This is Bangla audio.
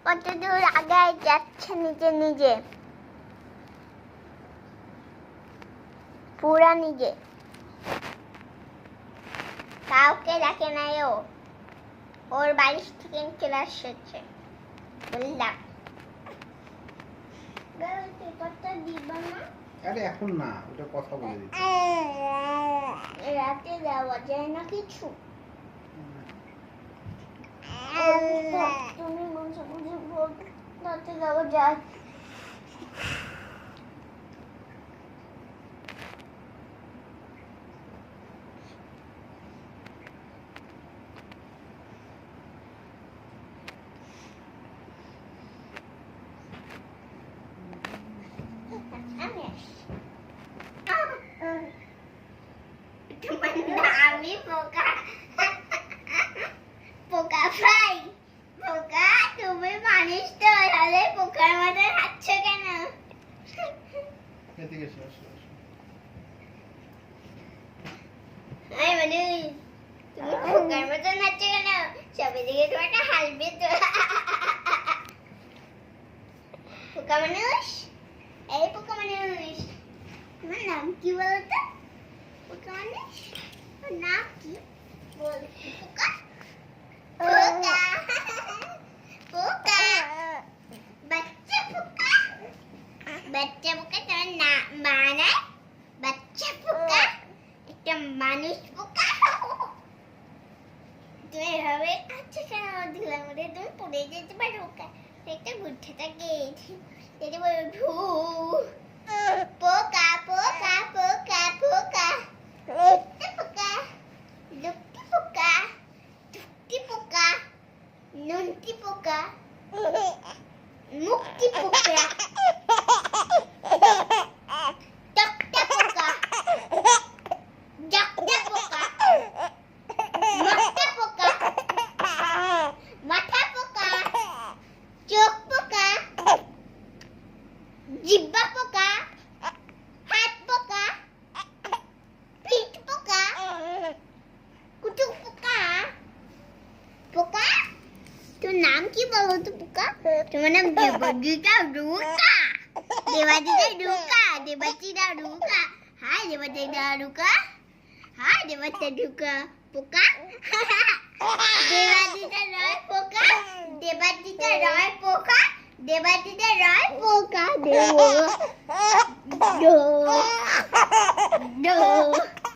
কত দূর আগায় যাচ্ছে নিজে নিজে, পুরা নিজে, কাউকে ডাকে না। ওর বাড়ি থেকে চলে আসছে। বললাম কথা দিবা না? আরে এখন না, ওটা কথা বলে দিচ্ছি। রাতে দেওয়া যায় না কিছু। তুমি মাঝে মাঝে বল রাতে দেওয়া যায়। আমি পোকা, পোকা ফ্রাই। পোকা তুমি মানুষ তো, তাহলে পোকার মতো খাচ্ছ কেন? এদিকে এসো, এসো, এসো। এই মানুষ, তুমি পোকার মতো নাচছো কেন? সবাই দিকে তোমাকে হাসবে তো। পোকা মানুষ, এই পোকা মানুষ, তোমার নাম কি বলতো? পোকা মানুষ, তোর নাম কি? বল পোকা। পোকা, পোকা, বাচ্চা পোকা, বাচ্চা পোকা। তোমার নাম মানে বাচ্চা পোকা, একটা মানুষ পোকা। তুমি এভাবে আচ্ছা কেন দিলাম ওরে? তুমি পড়ে যেতে পারো। একটা বুদ্ধি থাকে, যেটা বলে ভূ। পোকা, পোকা, পোকা, পোকা, পোকা, লুপ্তি পোকা, টুকটি পোকা, নুনটি পোকা, মুক্তি পোকা, টকটা পোকা, জকটা পোকা, মাথা পোকা, মাথা পোকা, চোখ পোকা, জিহ্বা পোকা, হাত পোকা, পিঠ পোকা, কুটুক পোকা। পোকা, তোর নাম কি বলো তো পোকা? তোমার নাম দেবাদিতা রুকা। দেবাদিতা রুকা, দেবাদিতা রুকা। High Debadita রুকা, high Debadita রুকা। পোকা, দেবাদিতা রয় পোকা, দেবাদিতা রয় পোকা, দেবাদিতা রয় পোকা। দো দো দো।